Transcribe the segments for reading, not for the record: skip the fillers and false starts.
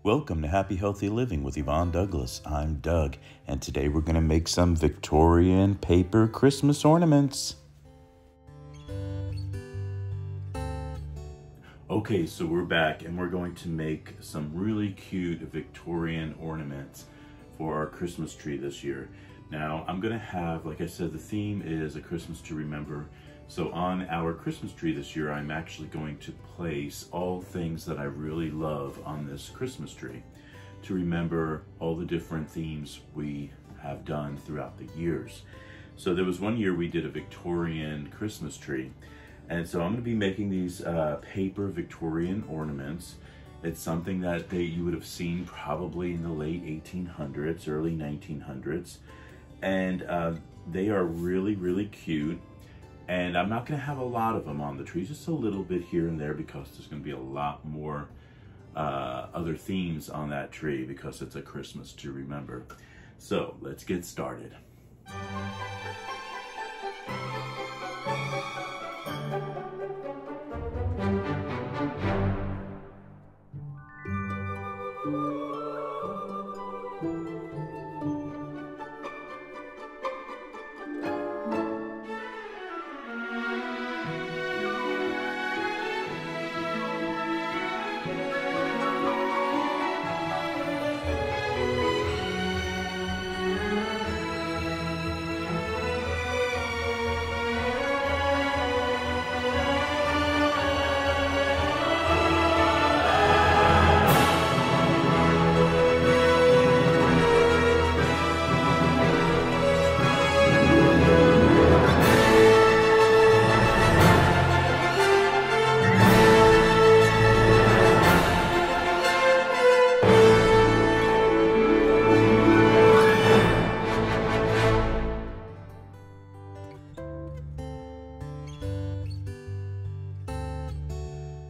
Welcome to Happy Healthy Living with Yvonne Douglas. I'm Doug, and today we're going to make some Victorian paper Christmas ornaments. Okay, so we're back and we're going to make some really cute Victorian ornaments for our Christmas tree this year. Now, I'm going to have, like I said, the theme is A Christmas to Remember. So on our Christmas tree this year, I'm actually going to place all things that I really love on this Christmas tree to remember all the different themes we have done throughout the years. So there was one year we did a Victorian Christmas tree. And so I'm going to be making these paper Victorian ornaments. It's something that you would have seen probably in the late 1800s, early 1900s. And they are really, really cute. And I'm not going to have a lot of them on the tree, just a little bit here and there, because there's going to be a lot more other themes on that tree because it's a Christmas to remember. So let's get started.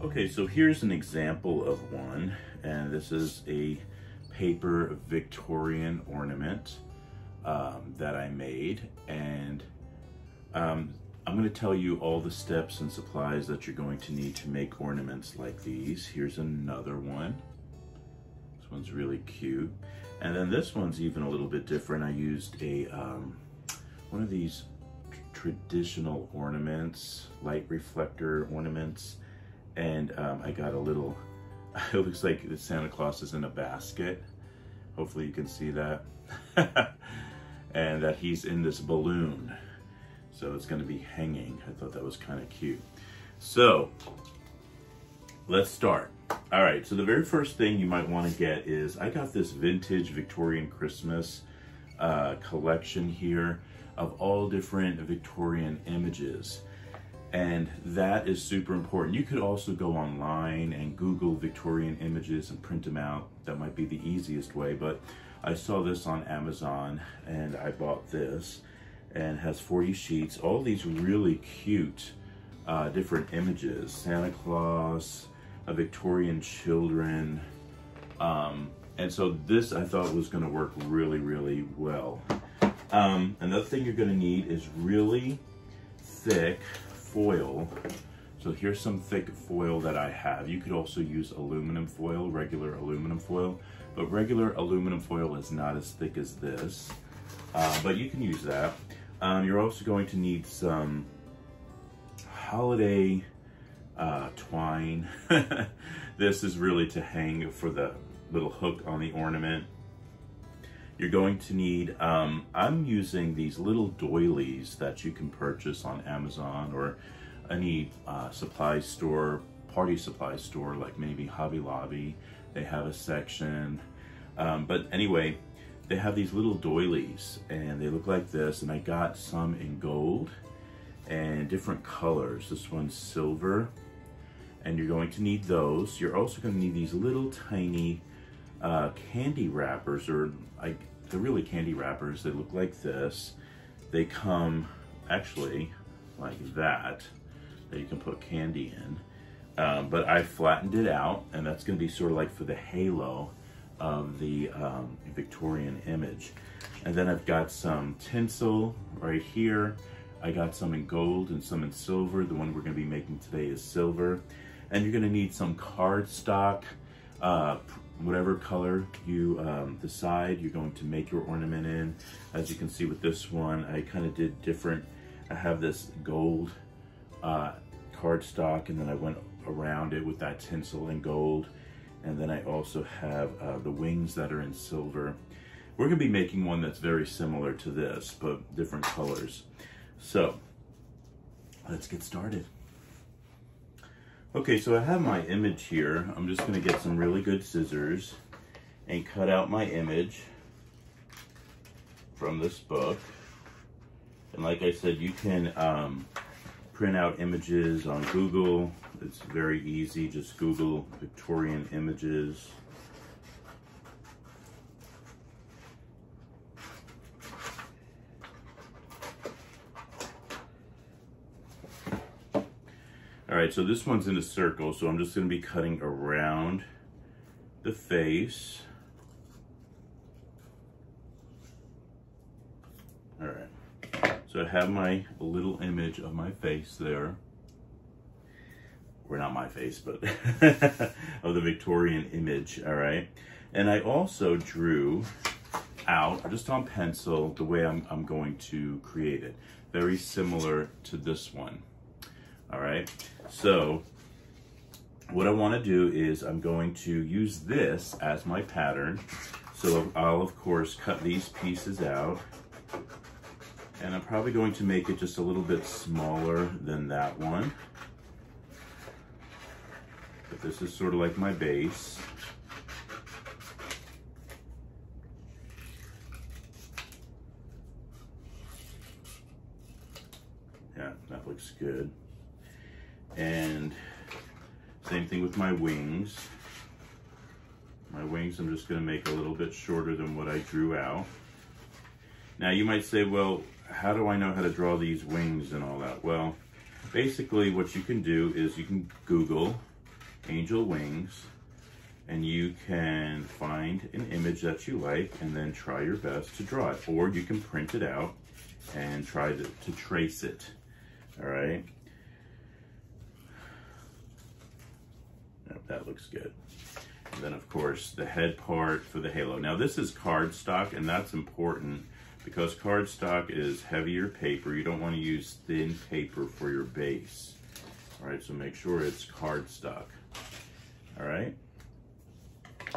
Okay, so here's an example of one, and this is a paper Victorian ornament that I made, and I'm going to tell you all the steps and supplies that you're going to need to make ornaments like these. Here's another one. This one's really cute, and then this one's even a little bit different. I used a one of these traditional ornaments, light reflector ornaments. And I got a little, it looks like the Santa Claus is in a basket. Hopefully you can see that. And that he's in this balloon. So it's gonna be hanging. I thought that was kind of cute. So let's start. All right, so the very first thing you might wanna get is, I got this vintage Victorian Christmas collection here of all different Victorian images. And that is super important. You could also go online and Google Victorian images and print them out. That might be the easiest way, but I saw this on Amazon and I bought this, and it has 40 sheets, all these really cute different images. Santa Claus, Victorian children. And so this I thought was gonna work really, really well. Another thing you're gonna need is really thick foil. So here's some thick foil that I have. You could also use aluminum foil, regular aluminum foil, but regular aluminum foil is not as thick as this, but you can use that. You're also going to need some holiday twine. This is really to hang for the little hook on the ornament. You're going to need, I'm using these little doilies that you can purchase on Amazon or any supply store, party supply store, like maybe Hobby Lobby. They have a section. But anyway, they have these little doilies and they look like this. And I got some in gold and different colors. This one's silver, and you're going to need those. You're also going to need these little tiny candy wrappers, or they're really candy wrappers. They look like this. They come actually like that you can put candy in. But I flattened it out, and that's going to be sort of like for the halo of the Victorian image. And then I've got some tinsel right here. I got some in gold and some in silver. The one we're going to be making today is silver. And you're going to need some cardstock, whatever color you decide you're going to make your ornament in. As you can see with this one, I kind of did different. I have this gold cardstock, and then I went around it with that tinsel and gold. And then I also have the wings that are in silver. We're gonna be making one that's very similar to this, but different colors. So let's get started. Okay, so I have my image here. I'm just gonna get some really good scissors and cut out my image from this book. And like I said, you can print out images on Google. It's very easy, just Google Victorian images. All right, so this one's in a circle, so I'm just gonna be cutting around the face. All right, so I have my little image of my face there. Or not my face, but of the Victorian image, all right? And I also drew out, just on pencil, the way I'm going to create it. Very similar to this one, all right? So what I wanna do is I'm going to use this as my pattern. So I'll, of course, cut these pieces out. And I'm probably going to make it just a little bit smaller than that one. But this is sort of like my base. Yeah, that looks good. And same thing with my wings. My wings, I'm just gonna make a little bit shorter than what I drew out. Now you might say, well, how do I know how to draw these wings and all that? Well, basically what you can do is you can Google angel wings, and you can find an image that you like and then try your best to draw it. Or you can print it out and try to trace it, all right? Yep, that looks good. And then of course the head part for the halo. Now this is cardstock, and that's important because cardstock is heavier paper. You don't want to use thin paper for your base. All right, so make sure it's cardstock. All right,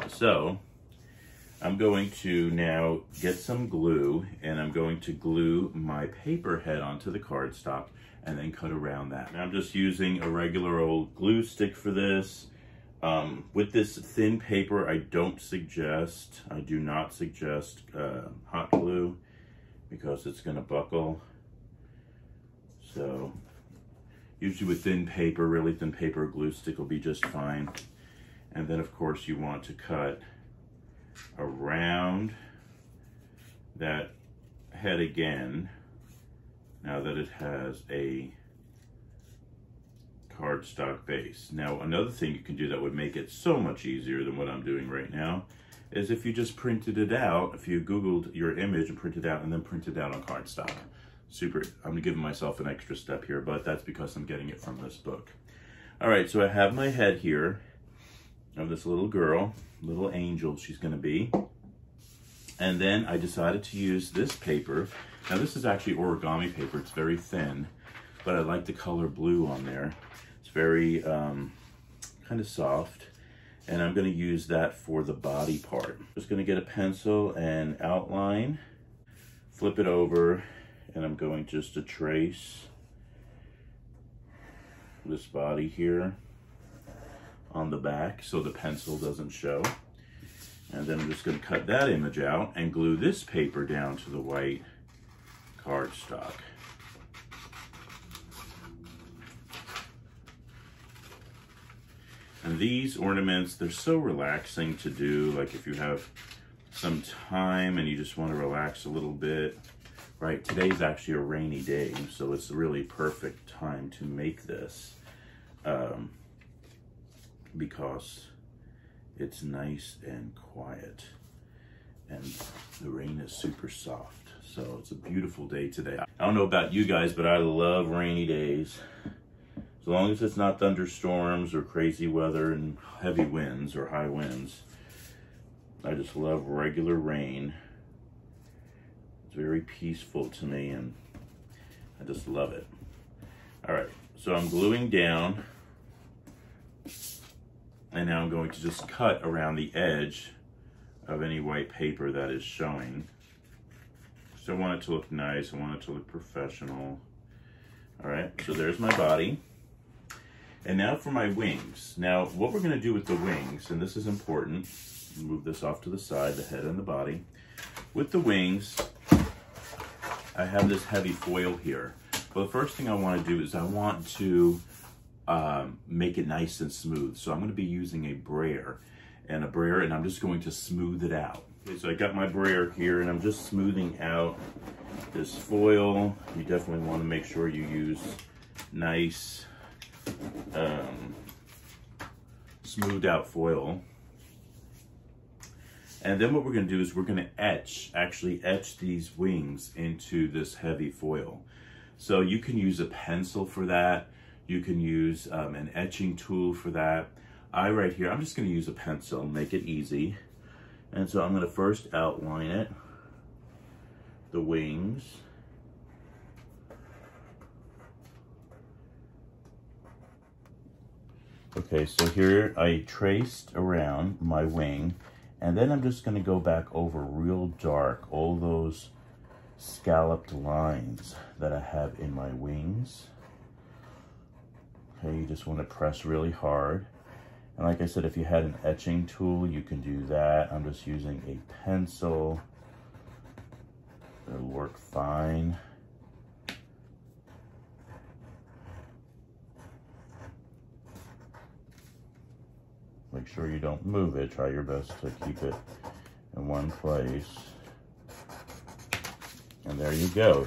so I'm going to now get some glue, and I'm going to glue my paper head onto the cardstock and then cut around that. Now I'm just using a regular old glue stick for this. With this thin paper, I do not suggest hot glue because it's gonna buckle. So usually with thin paper, really thin paper, a glue stick will be just fine. And then of course you want to cut around that head again, now that it has a cardstock base. Now another thing you can do that would make it so much easier than what I'm doing right now is if you just printed it out, if you Googled your image and printed it out and then printed it out on cardstock. Super, I'm giving myself an extra step here, but that's because I'm getting it from this book. All right, so I have my head here of this little girl, little angel she's gonna be. And then I decided to use this paper. Now this is actually origami paper, it's very thin, but I like the color blue on there. It's very kind of soft. And I'm gonna use that for the body part. Just gonna get a pencil and outline, flip it over, and I'm going just to trace this body here on the back so the pencil doesn't show. And then I'm just gonna cut that image out and glue this paper down to the white cardstock. And these ornaments, they're so relaxing to do, like if you have some time and you just want to relax a little bit. Right, today's actually a rainy day, so it's a really perfect time to make this because it's nice and quiet and the rain is super soft. So it's a beautiful day today. I don't know about you guys, but I love rainy days. As long as it's not thunderstorms or crazy weather and heavy winds or high winds, I just love regular rain. It's very peaceful to me, and I just love it. All right, so I'm gluing down, and now I'm going to just cut around the edge of any white paper that is showing. So I want it to look nice, I want it to look professional. All right, so there's my body. And now for my wings. Now, what we're gonna do with the wings, and this is important, move this off to the side, the head and the body. With the wings, I have this heavy foil here. Well, the first thing I wanna do is I want to make it nice and smooth. So I'm gonna be using a brayer, and I'm just going to smooth it out. Okay, so I got my brayer here, and I'm just smoothing out this foil. You definitely wanna make sure you use nice, smoothed out foil. And then what we're gonna do is we're gonna actually etch these wings into this heavy foil. So you can use a pencil for that. You can use an etching tool for that. Right here, I'm just gonna use a pencil, make it easy. And so I'm gonna first outline it, the wings. Okay, so here I traced around my wing, and then I'm just gonna go back over real dark all those scalloped lines that I have in my wings. Okay, you just wanna press really hard. And like I said, if you had an etching tool, you can do that. I'm just using a pencil. It'll work fine. Make sure you don't move it. Try your best to keep it in one place. And there you go.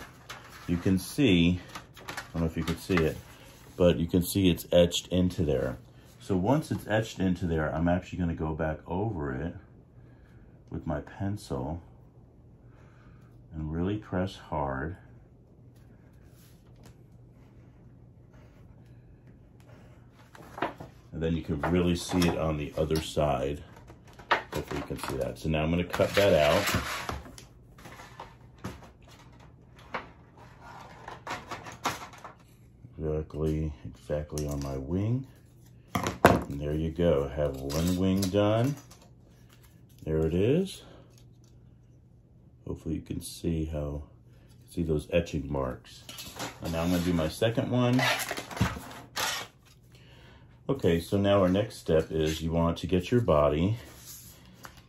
You can see, I don't know if you can see it, but you can see it's etched into there. So once it's etched into there, I'm actually going to go back over it with my pencil and really press hard. And then you can really see it on the other side. Hopefully you can see that. So now I'm going to cut that out. Exactly on my wing. And there you go. I have one wing done. There it is. Hopefully you can see those etching marks. And now I'm going to do my second one. Okay, so now our next step is you want to get your body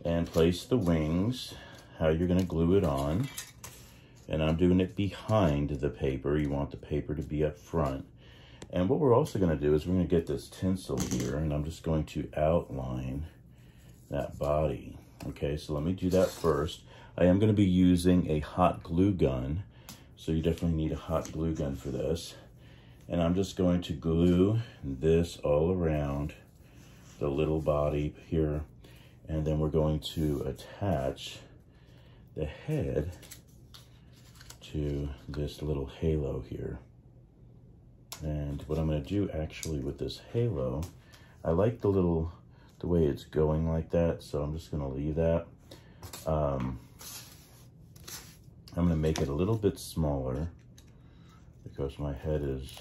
and place the wings, how you're going to glue it on. And I'm doing it behind the paper. You want the paper to be up front. And what we're also going to do is we're going to get this tinsel here, and I'm just going to outline that body. Okay, so let me do that first. I am going to be using a hot glue gun, so you definitely need a hot glue gun for this. And I'm just going to glue this all around the little body here, and then we're going to attach the head to this little halo here. And what I'm going to do actually with this halo, I like the way it's going like that, so I'm just going to leave that. I'm going to make it a little bit smaller because my head is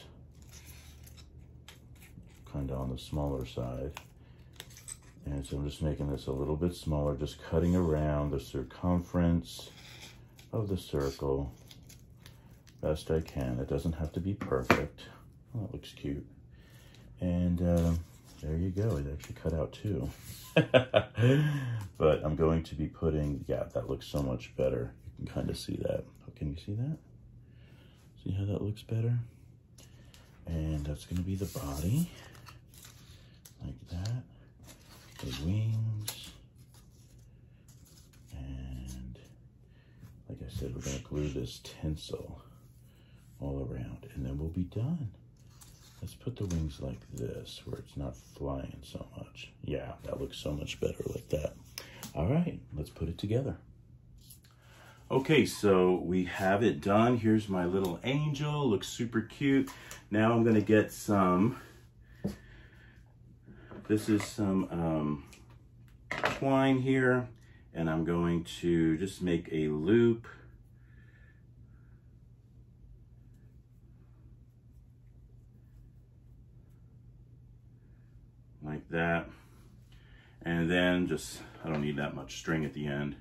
kind of on the smaller side. And so I'm just making this a little bit smaller, just cutting around the circumference of the circle best I can. It doesn't have to be perfect. Oh, it looks cute. And there you go. It actually cut out too. But I'm going to be putting, yeah, that looks so much better. You can kind of see that. Oh, can you see that? See how that looks better? And that's going to be the body. Like that. The wings. And like I said, we're going to glue this tinsel all around, and then we'll be done. Let's put the wings like this, where it's not flying so much. Yeah, that looks so much better like that. All right, let's put it together. Okay, so we have it done. Here's my little angel, looks super cute. Now I'm gonna get some, this is some twine here, And I'm going to just make a loop. Like that. And then just, I don't need that much string at the end.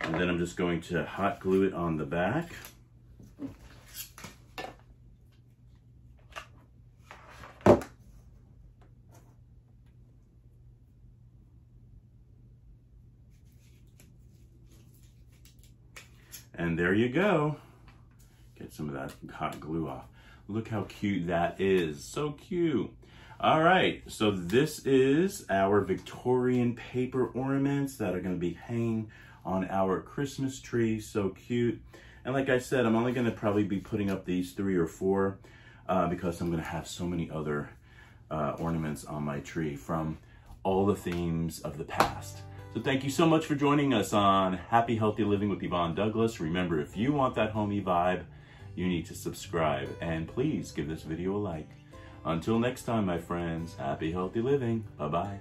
And then I'm just going to hot glue it on the back. And there you go. Get some of that hot glue off. Look how cute that is. So cute. All right, so this is our Victorian paper ornaments that are going to be hanging on our Christmas tree. So cute. And like I said, I'm only going to probably be putting up these 3 or 4 because I'm going to have so many other ornaments on my tree from all the themes of the past. So thank you so much for joining us on Happy Healthy Living with Yvonne Douglas. Remember, if you want that homey vibe, you need to subscribe. And please give this video a like. Until next time, my friends, happy healthy living. Bye-bye.